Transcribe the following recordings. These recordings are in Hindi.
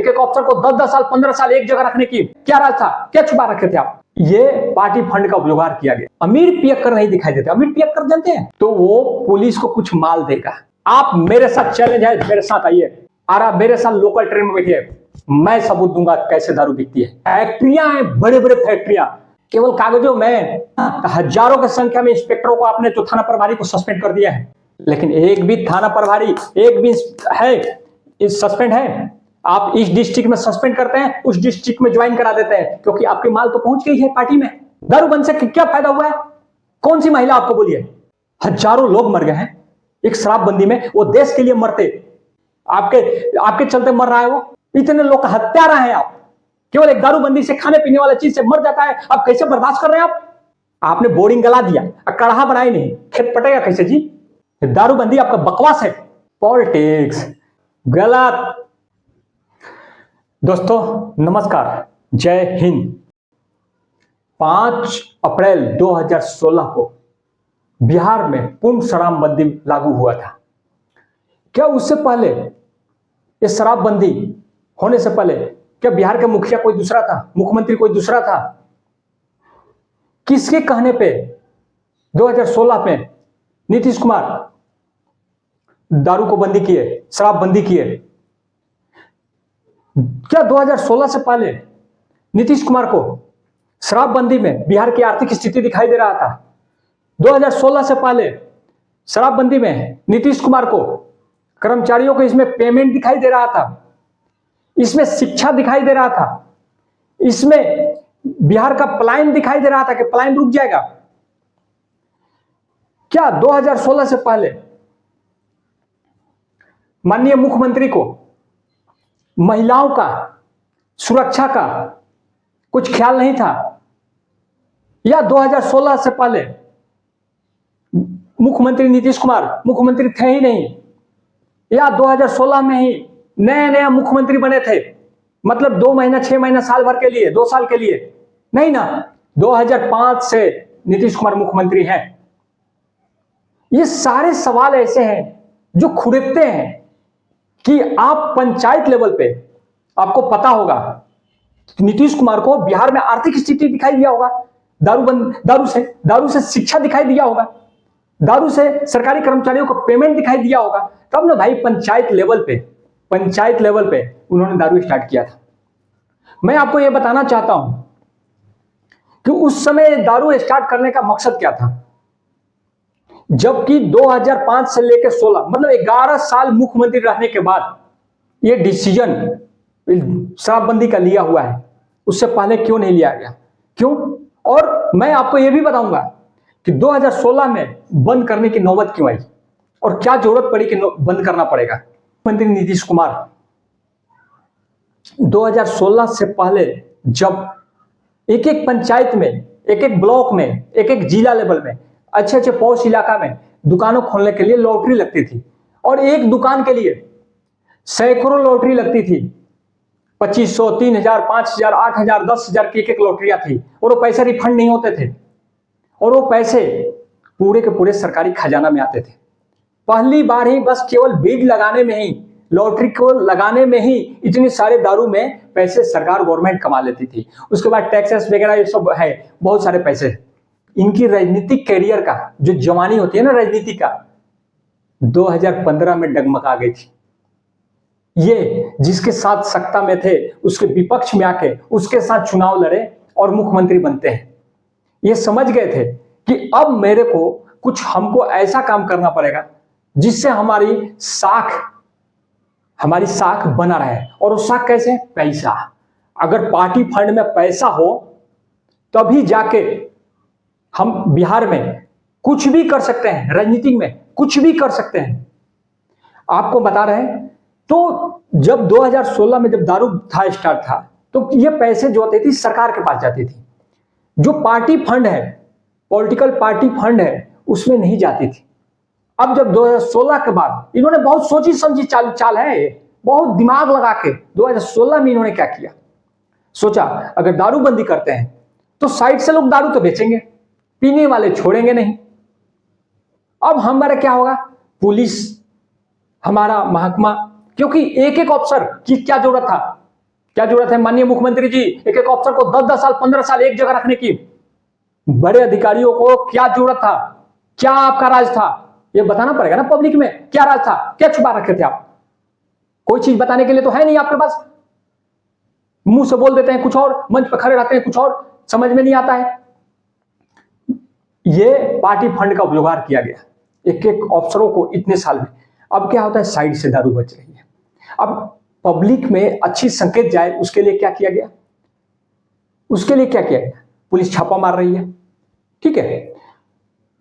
एक एक ऑफिसर को 10-10 साल 15 साल एक जगह रखने की क्या राज था? क्या छुपा रखे थे आप? ये पार्टी फंड का उपयोग किया गया। अमीर पियक्कर नहीं दिखाई देते। अमीर पियक्कर जानते हैं तो वो पुलिस को कुछ माल देगा। आप मेरे साथ चैलेंज है, मेरे साथ आइए, आप मेरे साथ लोकल ट्रेन में बैठिए, मैं सबूत दूंगा कैसे दारू बिकती है। फैक्ट्रियां हैं, बड़े बड़े फैक्ट्रियां, केवल कागजों में हजारों की संख्या में इंस्पेक्टरों को आपने जो थाना प्रभारी को सस्पेंड कर दिया है, लेकिन एक भी थाना प्रभारी, एक भी है सस्पेंड है? आप इस डिस्ट्रिक्ट में सस्पेंड करते हैं, उस डिस्ट्रिक्ट में ज्वाइन करा देते हैं, क्योंकि आपकी माल तो पहुंच गई है पार्टी में। दारू बंद से क्या फायदा हुआ है? कौन सी महिला आपको बोलिए? हजारों लोग मर गए हैं एक शराबबंदी में, वो देश के लिए मरते, आपके चलते मर रहा है वो। इतने लोग का हत्यारा है आप, केवल एक दारूबंदी से, खाने पीने वाला चीज से मर जाता है। आप कैसे बर्दाश्त कर रहे हैं? आपने बोर्डिंग गला दिया, कड़ाहा बनाई नहीं, खेत पटेगा कैसे जी? दारूबंदी आपका बकवास है, पॉलिटिक्स गलत। दोस्तों नमस्कार, जय हिंद। 5 अप्रैल 2016 को बिहार में पूर्ण शराबबंदी लागू हुआ था। क्या उससे पहले, ये शराबबंदी होने से पहले, क्या बिहार का मुखिया कोई दूसरा था? मुख्यमंत्री कोई दूसरा था? किसके कहने पे 2016 में नीतीश कुमार दारू को बंदी किए, शराबबंदी किए? क्या 2016 से पहले नीतीश कुमार को शराबबंदी में बिहार की आर्थिक स्थिति दिखाई दे रहा था? 2016 से पहले शराबबंदी में नीतीश कुमार को कर्मचारियों को इसमें पेमेंट दिखाई दे रहा था, इसमें शिक्षा दिखाई दे रहा था, इसमें बिहार का पलायन दिखाई दे रहा था कि पलायन रुक जाएगा? क्या 2016 से पहले माननीय मुख्यमंत्री को महिलाओं का, सुरक्षा का कुछ ख्याल नहीं था? या 2016 से पहले मुख्यमंत्री नीतीश कुमार मुख्यमंत्री थे ही नहीं? या 2016 में ही नया नया मुख्यमंत्री बने थे, मतलब 2 महीना 6 महीना साल भर के लिए, 2 साल के लिए? नहीं ना, 2005 से नीतीश कुमार मुख्यमंत्री हैं। ये सारे सवाल ऐसे हैं जो खुड़कते हैं कि आप पंचायत लेवल पे, आपको पता होगा नीतीश कुमार को बिहार में आर्थिक स्थिति दिखाई दिया होगा, दारू से शिक्षा दिखाई दिया होगा, दारू से सरकारी कर्मचारियों को पेमेंट दिखाई दिया होगा, तब ना भाई पंचायत लेवल पे उन्होंने दारू स्टार्ट किया था। मैं आपको यह बताना चाहता हूं कि उस समय दारू स्टार्ट करने का मकसद क्या था, जबकि 2005 से लेकर 16, मतलब 11 साल मुख्यमंत्री रहने के बाद यह डिसीजन शराबबंदी का लिया हुआ है। उससे पहले क्यों नहीं लिया गया? क्यों? और मैं आपको यह भी बताऊंगा कि 2016 में बंद करने की नौबत क्यों आई और क्या जरूरत पड़ी कि बंद करना पड़ेगा। मुख्यमंत्री नीतीश कुमार 2016 से पहले जब एक एक पंचायत में, एक एक ब्लॉक में, एक एक जिला लेवल में, अच्छे अच्छे पॉश इलाका में दुकानों खोलने के लिए लॉटरी लगती थी, और एक दुकान के लिए सैकड़ों लॉटरी लगती थी। 2500, 3000, 5000, 8000, 10,000 की एक एक लॉटरियां थी, और वो पैसे रिफंड नहीं होते थे, और वो पैसे पूरे के पूरे सरकारी खजाना में आते थे। पहली बार ही बस केवल बीड लगाने में ही, लॉटरी को लगाने में ही इतनी सारे दारू में पैसे सरकार गवर्नमेंट कमा लेती थी। उसके बाद टैक्सेस वगैरह ये सब है, बहुत सारे पैसे। इनकी राजनीतिक कैरियर का जो जवानी होती है ना राजनीति का, 2015 में डगमगा गई थी। ये जिसके साथ सत्ता में थे उसके विपक्ष में आके उसके साथ चुनाव लड़े और मुख्यमंत्री बनते हैं। ये समझ गए थे कि अब मेरे को कुछ, हमको ऐसा काम करना पड़ेगा जिससे हमारी साख बना रहे। और वो साख कैसे? पैसा। अगर पार्टी फंड में पैसा हो तभी जाके हम बिहार में कुछ भी कर सकते हैं, राजनीति में कुछ भी कर सकते हैं। आपको बता रहे हैं, तो जब 2016 में जब दारू था स्टार्ट था, तो ये पैसे जो होते थी सरकार के पास जाती थी, जो पार्टी फंड है, पॉलिटिकल पार्टी फंड है, उसमें नहीं जाती थी। अब जब 2016 के बाद इन्होंने बहुत सोची समझी चाल है, बहुत दिमाग लगा के 2016 में इन्होंने क्या किया, सोचा अगर दारूबंदी करते हैं तो साइड से लोग दारू तो बेचेंगे, पीने वाले छोड़ेंगे नहीं। अब हमारा क्या होगा? पुलिस, हमारा महकमा, क्योंकि एक एक अफसर की क्या जरूरत था? क्या जरूरत है माननीय मुख्यमंत्री जी एक एक अफसर को 10-10 साल 15 साल एक जगह रखने की? बड़े अधिकारियों को क्या जरूरत था? क्या आपका राज था? ये बताना पड़ेगा ना पब्लिक में, क्या राज था, क्या छुपा रखे थे आप? कोई चीज बताने के लिए तो है नहीं आपके पास। मुंह से बोल देते हैं कुछ और, मंच पर खड़े रहते हैं कुछ और, समझ में नहीं आता है। ये पार्टी फंड का व्यवहार किया गया एक एक अफसरों को इतने साल में। अब क्या होता है, साइड से दारू बच रही है। अब पब्लिक में अच्छी संकेत जाए उसके लिए क्या किया गया? उसके लिए क्या किया गया? पुलिस छापा मार रही है, ठीक है।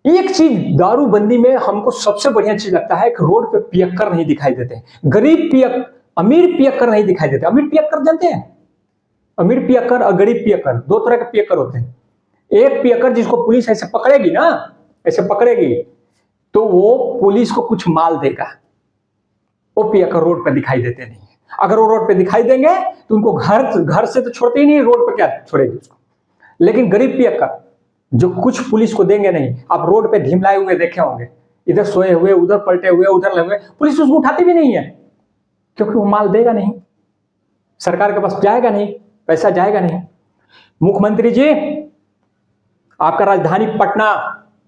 एक चीज दारूबंदी में हमको सबसे बढ़िया चीज लगता है कि रोड पे पियक्कर नहीं दिखाई देते। गरीब पियक्कर, अमीर पियक्कर नहीं दिखाई देते। अमीर पियक्कर जानते हैं? अमीर पियक्कर और गरीब पियक्कर दो तरह के पियक्कर होते हैं। एक पियक्कर जिसको पुलिस ऐसे पकड़ेगी ना, ऐसे पकड़ेगी तो वो पुलिस को कुछ माल देगा। वो पियक्कर रोड पे दिखाई देते नहीं। अगर वो रोड पे दिखाई देंगे तो उनको घर से तो छोड़ते ही नहीं, रोड पे क्या छोड़ेगी उसको। लेकिन गरीब पियक्कर जो कुछ पुलिस को देंगे नहीं। आप रोड पे ढिमलाए हुए देखे होंगे, इधर सोए हुए, उधर पलटे हुए, उधर लगे हुए, पुलिस उसको उठाती भी नहीं है क्योंकि वो माल देगा नहीं, सरकार के पास जाएगा नहीं, पैसा जाएगा नहीं। मुख्यमंत्री जी आपका राजधानी पटना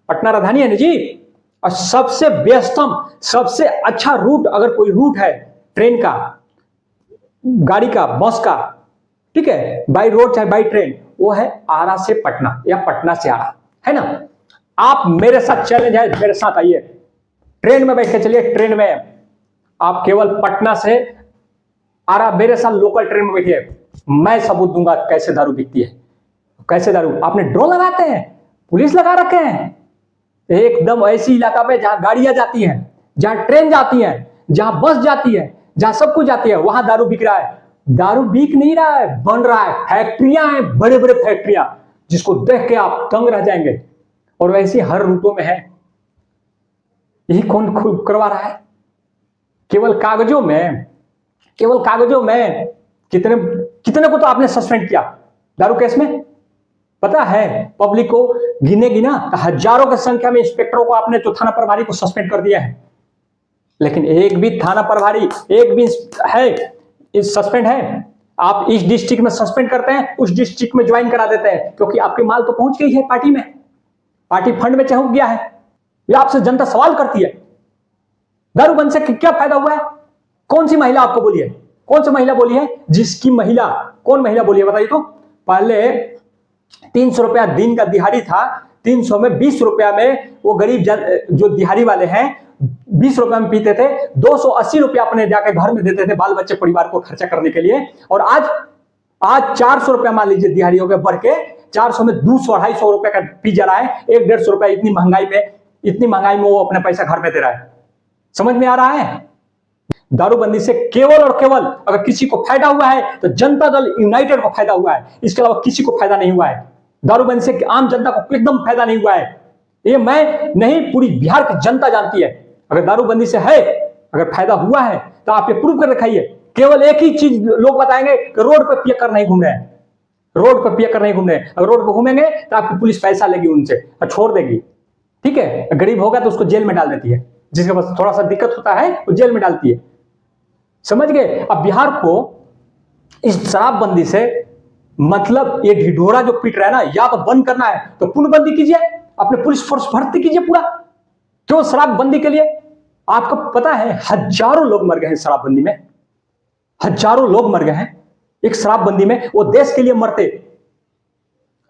राजधानी है ना जी, और सबसे व्यस्तम सबसे अच्छा रूट अगर कोई रूट है ट्रेन का, गाड़ी का, बस का, ठीक है, बाई रोड चाहे बाई ट्रेन, वो है आरा से पटना या पटना से आरा, है ना। आप मेरे साथ चैलेंज है, मेरे साथ आइए, ट्रेन में बैठ के चलिए। ट्रेन में आप केवल पटना से आरा मेरे साथ लोकल ट्रेन में बैठिए, मैं सबूत दूंगा कैसे दारू बिकती है। कैसे दारू? आपने ड्रोन लगाते हैं, पुलिस लगा रखे हैं एकदम ऐसी इलाका में जहां गाड़ियां जाती हैं, जहां ट्रेन जाती है, जहां बस जाती है, जहां सब कुछ जाती है, वहां दारू बिक रहा है। दारू बिक नहीं रहा है, बन रहा है। फैक्ट्रियां हैं, बड़े बड़े फैक्ट्रियां, जिसको देख के आप दंग रह जाएंगे। और वैसे हर रूटों में है। यही कौन करवा रहा है? केवल कागजों में कितने को तो आपने सस्पेंड किया दारू केस में, पता है? पब्लिक को गिनेगी ना, हजारों की संख्या में इंस्पेक्टरों को आपने तो थाना प्रभारी को सस्पेंड कर दिया है, लेकिन एक भी थाना प्रभारी, एक भी है सस्पेंड है? आप इस डिस्ट्रिक्ट में सस्पेंड करते हैं, उस डिस्ट्रिक्ट में ज्वाइन करा देते हैं, क्योंकि आपकी माल तो पहुंच गई है पार्टी में, पार्टी फंड में चढ़ गया है। ये आपसे जनता सवाल करती है, दारूबंदी से क्या फायदा हुआ है? कौन सी महिला आपको बोली है? कौन सी महिला बोली है? जिसकी महिला, कौन महिला बोली है बताइए तो? पहले 300 रुपया दिन का दिहाड़ी था, 300 में 20 रुपया में वो गरीब जो दिहाड़ी वाले हैं 20 रुपया में पीते थे, 280 रुपया अपने जाके घर में देते थे बाल बच्चे परिवार को खर्चा करने के लिए। और आज 400 रुपया मान लीजिए दिहाड़ी हो गया, बढ़ के 400 में 200-250 रुपया का पी जा रहा है। 1-150 रुपया इतनी महंगाई में वो अपना पैसा घर में दे रहा है। समझ में आ रहा है? दारूबंदी से केवल और केवल अगर किसी को फायदा हुआ है तो जनता दल यूनाइटेड को फायदा हुआ है, इसके अलावा किसी को फायदा नहीं हुआ है। दारूबंदी से आम जनता को एकदम फायदा नहीं हुआ है। ये मैं नहीं, पूरी बिहार की जनता जानती है। अगर दारूबंदी से है, अगर फायदा हुआ है तो आप ये प्रूव कर दिखाइए। केवल एक ही चीज लोग बताएंगे कि रोड पर पियक्कर नहीं घूम रहे हैं, रोड पर पियक्कर नहीं घूम रहे हैं। अगर रोड पर घूमेंगे तो आपकी पुलिस पैसा लेगी उनसे और छोड़ देगी, ठीक है। गरीब होगा तो उसको जेल में डाल देती है, जिसके पास थोड़ा सा दिक्कत होता है वो जेल में डालती है। समझ गए? अब बिहार को इस शराबबंदी से मतलब ये ढिढोरा जो पीट रहा है ना, या तो बंद करना है तो पूर्णबंदी कीजिए, अपने पुलिस फोर्स भर्ती कीजिए पूरा। क्यों शराबबंदी के लिए? आपको पता है हजारों लोग मर गए हैं शराबबंदी में, हजारों लोग मर गए हैं एक शराबबंदी में। वो देश के लिए मरते,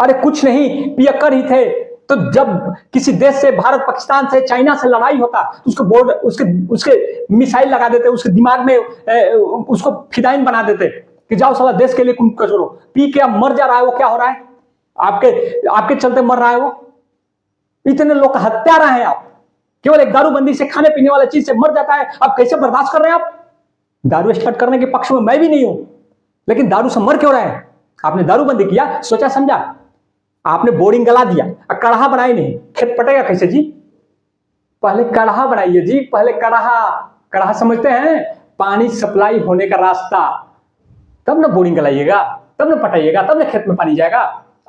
अरे कुछ नहीं, पियक्कर ही थे। तो जब किसी देश से, भारत पाकिस्तान से, चाइना से लड़ाई होता तो उसको बोर्ड उसके मिसाइल लगा देते, उसके दिमाग में उसको फिदाइन बना देते कि जाओ साला देश के लिए कुछ करो। पी के अब मर जा रहा है वो, क्या हो रहा है? आपके चलते मर रहा है वो। इतने लोग का हत्यारा है आप, केवल एक दारूबंदी से, खाने पीने वाला चीज से मर जाता है। आप कैसे बर्दाश्त कर रहे हैं? आप दारू स्टार्ट करने के पक्ष में मैं भी नहीं हूं, लेकिन दारू से मर क्यों रहे हैं? आपने दारूबंदी किया, सोचा समझा, आपने बोरिंग गला दिया, कड़हा बनाई नहीं, खेत पटेगा कैसे जी? पहले कड़हा बनाइए जी, पहले कड़हा समझते हैं? पानी सप्लाई होने का रास्ता, तब ना बोरिंग गलाइएगा, तब ना पटाइएगा, तब ना खेत में पानी जाएगा।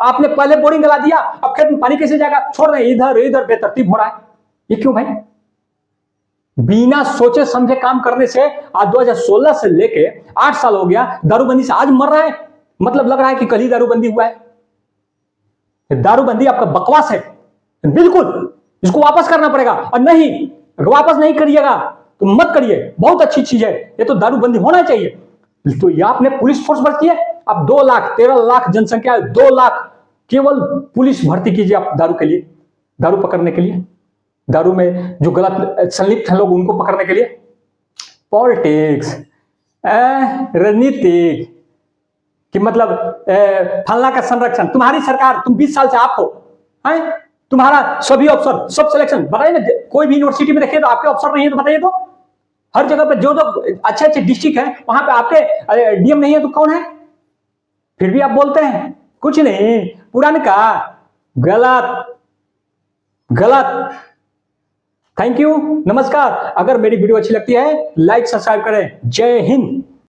आपने पहले बोरिंग गला दिया, अब खेत में पानी कैसे जाएगा? छोड़ रहे इधर इधर बेतरतीब हो रहा है। ये क्यों भाई? बिना सोचे समझे काम करने से आज 2016 से लेके 8 साल हो गया, दारूबंदी से आज मर रहा है। मतलब लग रहा है कि कल ही दारूबंदी हुआ है। दारूबंदी आपका बकवास है, बिल्कुल इसको वापस करना पड़ेगा। और नहीं, अगर वापस नहीं करिएगा तो मत करिए, बहुत अच्छी चीज है ये तो, दारूबंदी होना चाहिए। तो ये आपने पुलिस फोर्स भर्ती है, अब 2 लाख 13 लाख जनसंख्या है, 2 लाख केवल पुलिस भर्ती कीजिए आप दारू के लिए, दारू पकड़ने के लिए, दारू में जो गलत संलिप्त हैं लोग उनको पकड़ने के लिए। पॉलिटिक्स, राजनीतिक कि मतलब फलना का संरक्षण, तुम्हारी सरकार, तुम 20 साल से आप हो, हैं? तुम्हारा सभी अफसर सब सिलेक्शन बताइए ना, कोई भी यूनिवर्सिटी में देखिए तो आपके अफसर नहीं है तो बताइए तो, हर जगह पे जो जो अच्छे अच्छे डिस्ट्रिक्ट है वहां पे आपके डीएम नहीं है तो कौन है? फिर भी आप बोलते हैं कुछ नहीं, पुराने का गलत गलत। थैंक यू, नमस्कार। अगर मेरी वीडियो अच्छी लगती है लाइक सब्सक्राइब करें। जय हिंद।